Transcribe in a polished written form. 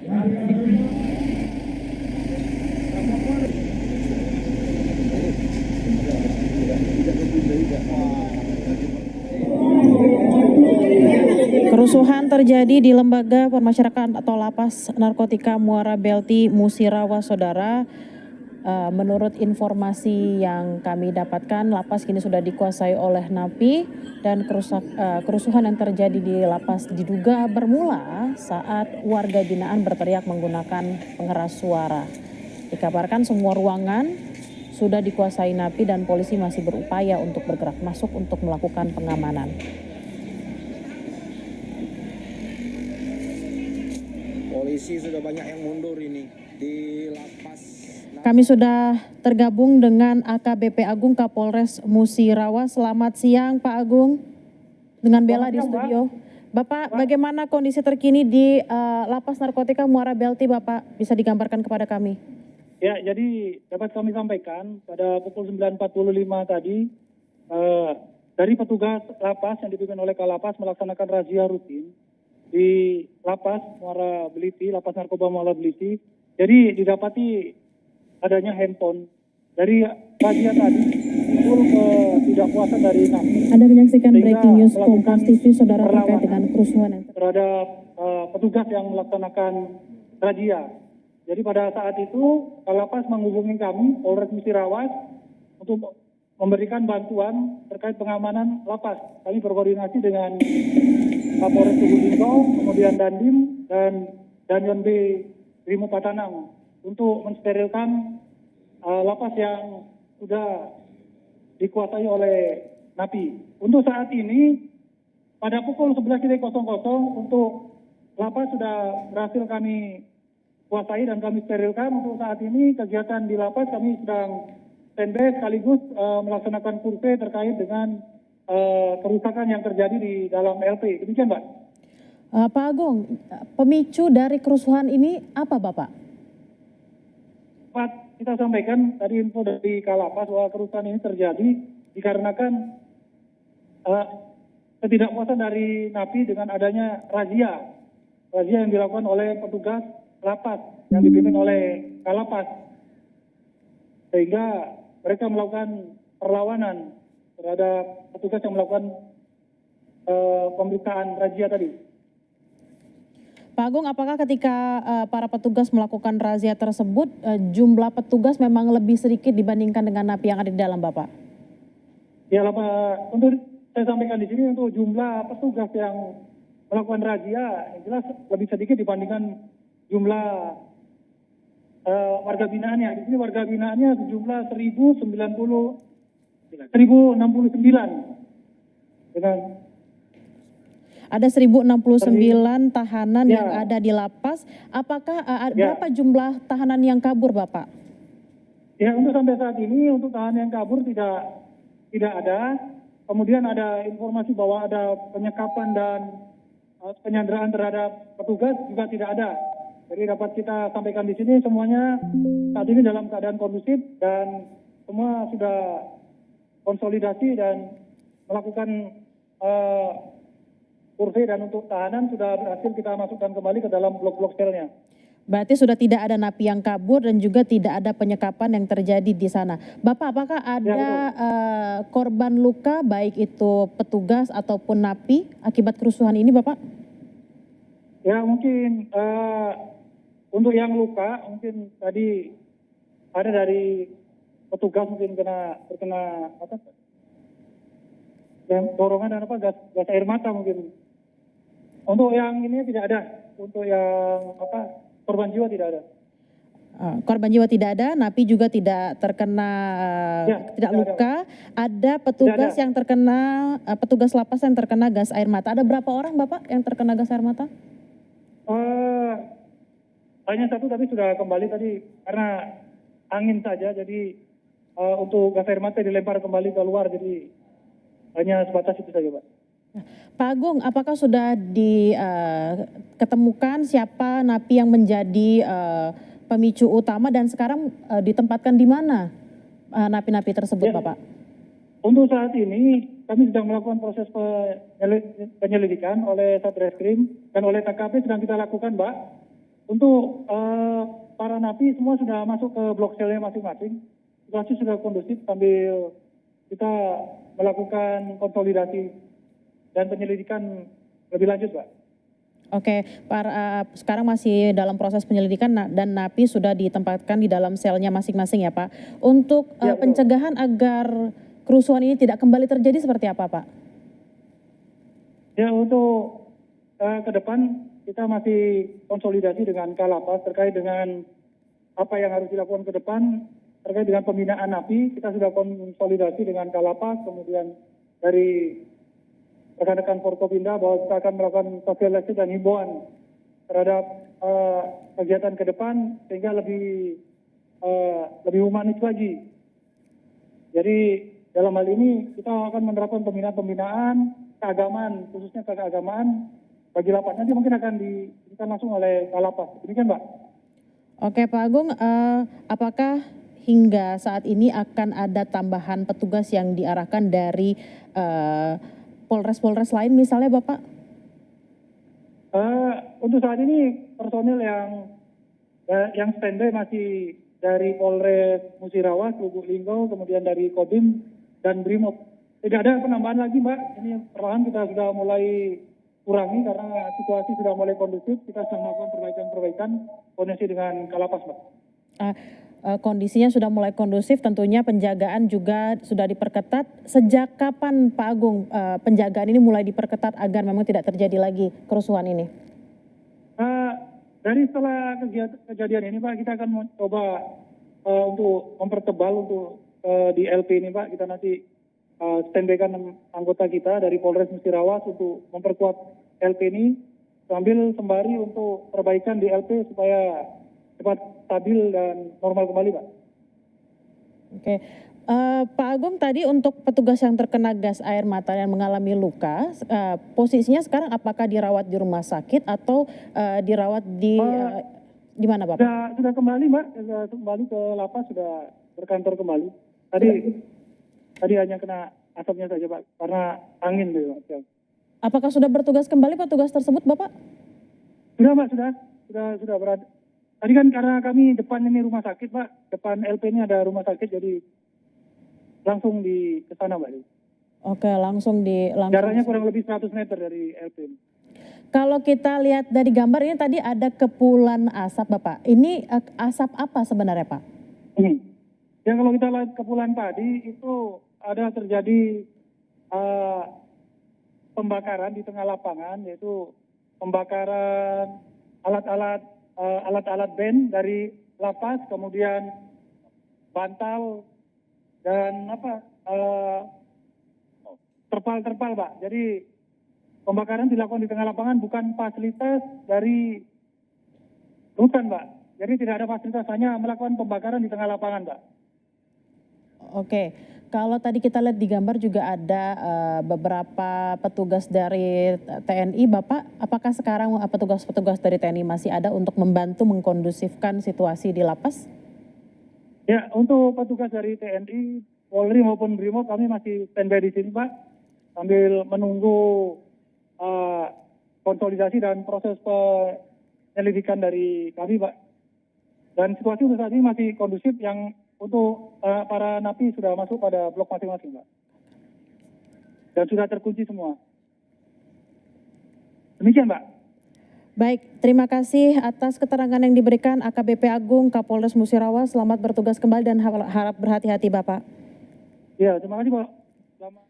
Kerusuhan terjadi di Lembaga Permasyarakatan atau Lapas Narkotika Muara Belti Musirawas, saudara. Menurut informasi yang kami dapatkan, lapas kini sudah dikuasai oleh napi dan kerusuhan yang terjadi di lapas diduga bermula saat warga binaan berteriak menggunakan pengeras suara. Dikabarkan semua ruangan sudah dikuasai napi dan polisi masih berupaya untuk bergerak masuk untuk melakukan pengamanan. Polisi sudah banyak yang mundur ini di lapas. Kami sudah tergabung dengan AKBP Agung Kapolres Musirawas. Selamat siang Pak Agung, dengan Bella di studio. Bapak, bagaimana kondisi terkini di Lapas Narkotika Muara Belti, Bapak? Bisa digambarkan kepada kami? Ya, jadi dapat kami sampaikan pada pukul 9.45 tadi, dari petugas lapas yang dipimpin oleh Kalapas melaksanakan razia rutin di Lapas Muara Beliti, Lapas Narkoba Muara Beliti. Jadi didapati adanya handphone dari razia tadi, timbul ketidakpuasan dari napi. Ada menyaksikan breaking news Kompas TV, saudara, terkait dengan kerusuhan yang terhadap petugas yang melaksanakan razia. Jadi pada saat itu Kalapas menghubungi kami, Polres Musirawas, untuk memberikan bantuan terkait pengamanan lapas. Kami berkoordinasi dengan Kapolres Lubulinggo, kemudian Dandim dan Danjon B Brimo Patanang untuk mensterilkan lapas yang sudah dikuasai oleh napi. Untuk saat ini pada pukul 11.00 untuk lapas sudah berhasil kami kuasai dan kami sterilkan. Untuk saat ini kegiatan di lapas kami sedang standby sekaligus melaksanakan survei terkait dengan kerusakan yang terjadi di dalam LP. Demikian, Pak. Pak Agung, pemicu dari kerusuhan ini apa, Bapak? Kita sampaikan tadi info dari Kalapas bahwa kerusuhan ini terjadi dikarenakan ketidakpuasan dari napi dengan adanya razia yang dilakukan oleh petugas lapas yang dipimpin oleh Kalapas, sehingga mereka melakukan perlawanan terhadap petugas yang melakukan pemeriksaan razia tadi. Pak Agung, apakah ketika para petugas melakukan razia tersebut, jumlah petugas memang lebih sedikit dibandingkan dengan napi yang ada di dalam, Bapak? Ya, Pak, untuk saya sampaikan di sini untuk jumlah petugas yang melakukan razia jelas lebih sedikit dibandingkan jumlah warga binaannya. Di sini warga binaannya sejumlah 1069 dengan ada 1069 tahanan yang ada di lapas. Apakah berapa jumlah tahanan yang kabur, Bapak? Ya, untuk sampai saat ini untuk tahanan yang kabur tidak ada. Kemudian ada informasi bahwa ada penyekapan dan penyanderaan terhadap petugas juga tidak ada. Jadi dapat kita sampaikan di sini semuanya saat ini dalam keadaan kondusif dan semua sudah konsolidasi dan melakukan survei, dan untuk tahanan sudah berhasil kita masukkan kembali ke dalam blok-blok selnya. Berarti sudah tidak ada napi yang kabur dan juga tidak ada penyekapan yang terjadi di sana. Bapak, apakah ada korban luka baik itu petugas ataupun napi akibat kerusuhan ini, Bapak? Ya, mungkin untuk yang luka mungkin tadi ada dari petugas mungkin terkena apa? Dorongan dan gas air mata mungkin. Untuk yang ini tidak ada. Untuk yang korban jiwa tidak ada. Korban jiwa tidak ada, napi juga tidak terkena tidak luka. Ada petugas yang terkena petugas lapas yang terkena gas air mata. Ada berapa orang, Bapak, yang terkena gas air mata? Hanya satu, tapi sudah kembali tadi karena angin saja. Jadi untuk gas air mata dilempar kembali keluar, jadi hanya sebatas itu saja, Pak. Pak Agung, apakah sudah diketemukan siapa napi yang menjadi pemicu utama dan sekarang ditempatkan di mana napi-napi tersebut, Bapak? Untuk saat ini kami sedang melakukan proses penyelidikan oleh Satreskrim dan oleh TKP sedang kita lakukan, Mbak. untuk para napi semua sudah masuk ke blok selnya masing-masing. Situasi sudah kondusif sambil kita melakukan konsolidasi dan penyelidikan lebih lanjut, Pak. Oke, sekarang masih dalam proses penyelidikan dan napi sudah ditempatkan di dalam selnya masing-masing ya Pak. Untuk Ya, betul. pencegahan agar kerusuhan ini tidak kembali terjadi seperti apa Pak? Ya, untuk ke depan kita masih konsolidasi dengan Kalapas terkait dengan apa yang harus dilakukan ke depan terkait dengan pembinaan napi. Kita sudah konsolidasi dengan Kalapas, kemudian dari rekan-rekan Forkopimda bahwa kita akan melakukan sosialisasi dan himbauan terhadap kegiatan ke depan sehingga lebih humanis lagi. Jadi dalam hal ini kita akan menerapkan pembinaan keagamaan, khususnya keagamaan bagi lapas. Nanti mungkin akan diberikan langsung oleh Kalapas. Demikian, Mbak. Oke Pak Agung, apakah hingga saat ini akan ada tambahan petugas yang diarahkan dari Polres-Polres lain misalnya Bapak? Untuk saat ini personil yang standby masih dari Polres Musirawas, Lubuk Linggau, kemudian dari Kodim dan Brimob. Tidak ada penambahan lagi, Mbak. Ini perlahan kita sudah mulai kurangi karena situasi sudah mulai kondusif. Kita sedang melakukan perbaikan koordinasi dengan Kalapas, Mbak. Kondisinya sudah mulai kondusif, tentunya penjagaan juga sudah diperketat. Sejak kapan Pak Agung penjagaan ini mulai diperketat agar memang tidak terjadi lagi kerusuhan ini? Dari setelah kejadian ini, Pak, kita akan mencoba untuk mempertebal untuk di LP ini, Pak. Kita nanti standby-kan anggota kita dari Polres Musirawas untuk memperkuat LP ini sambil sembari untuk perbaikan di LP supaya cepat stabil dan normal kembali, Pak. Oke, Pak Agung tadi untuk petugas yang terkena gas air mata yang mengalami luka, posisinya sekarang apakah dirawat di rumah sakit atau dirawat di mana Pak? Sudah kembali, Mbak. Sudah kembali ke lapas, sudah berkantor kembali. Tadi hanya kena asapnya saja, Pak, karena angin gitu, Pak. Apakah sudah bertugas kembali petugas tersebut, Bapak? Sudah, Pak, sudah berada. Tadi kan karena kami depan ini rumah sakit, Pak. Depan LP ini ada rumah sakit, jadi langsung ke sana, Mbak. Oke, langsung. Jaraknya kurang lebih 100 meter dari LP ini. Kalau kita lihat dari gambar ini tadi ada kepulan asap, Bapak. Ini asap apa sebenarnya, Pak? Ya, kalau kita lihat kepulan tadi itu ada terjadi pembakaran di tengah lapangan, yaitu pembakaran alat-alat band dari lapas, kemudian bantal dan terpal, Pak. Jadi pembakaran dilakukan di tengah lapangan, bukan fasilitas dari rutan, Pak. Jadi tidak ada fasilitas, hanya melakukan pembakaran di tengah lapangan, Pak. Oke, kalau tadi kita lihat di gambar juga ada beberapa petugas dari TNI, Bapak. Apakah sekarang petugas-petugas dari TNI masih ada untuk membantu mengkondusifkan situasi di lapas? Ya, untuk petugas dari TNI, Polri maupun Brimob kami masih standby di sini, Pak, sambil menunggu konsolidasi dan proses penyelidikan dari kami, Pak. Dan situasi untuk saat ini masih kondusif, yang untuk para napi sudah masuk pada blok masing-masing, Pak. Dan sudah terkunci semua. Demikian, Pak. Baik, terima kasih atas keterangan yang diberikan AKBP Agung Kapolres Musirawas. Selamat bertugas kembali dan harap berhati-hati, Bapak. Ya, terima kasih, Pak. Selamat.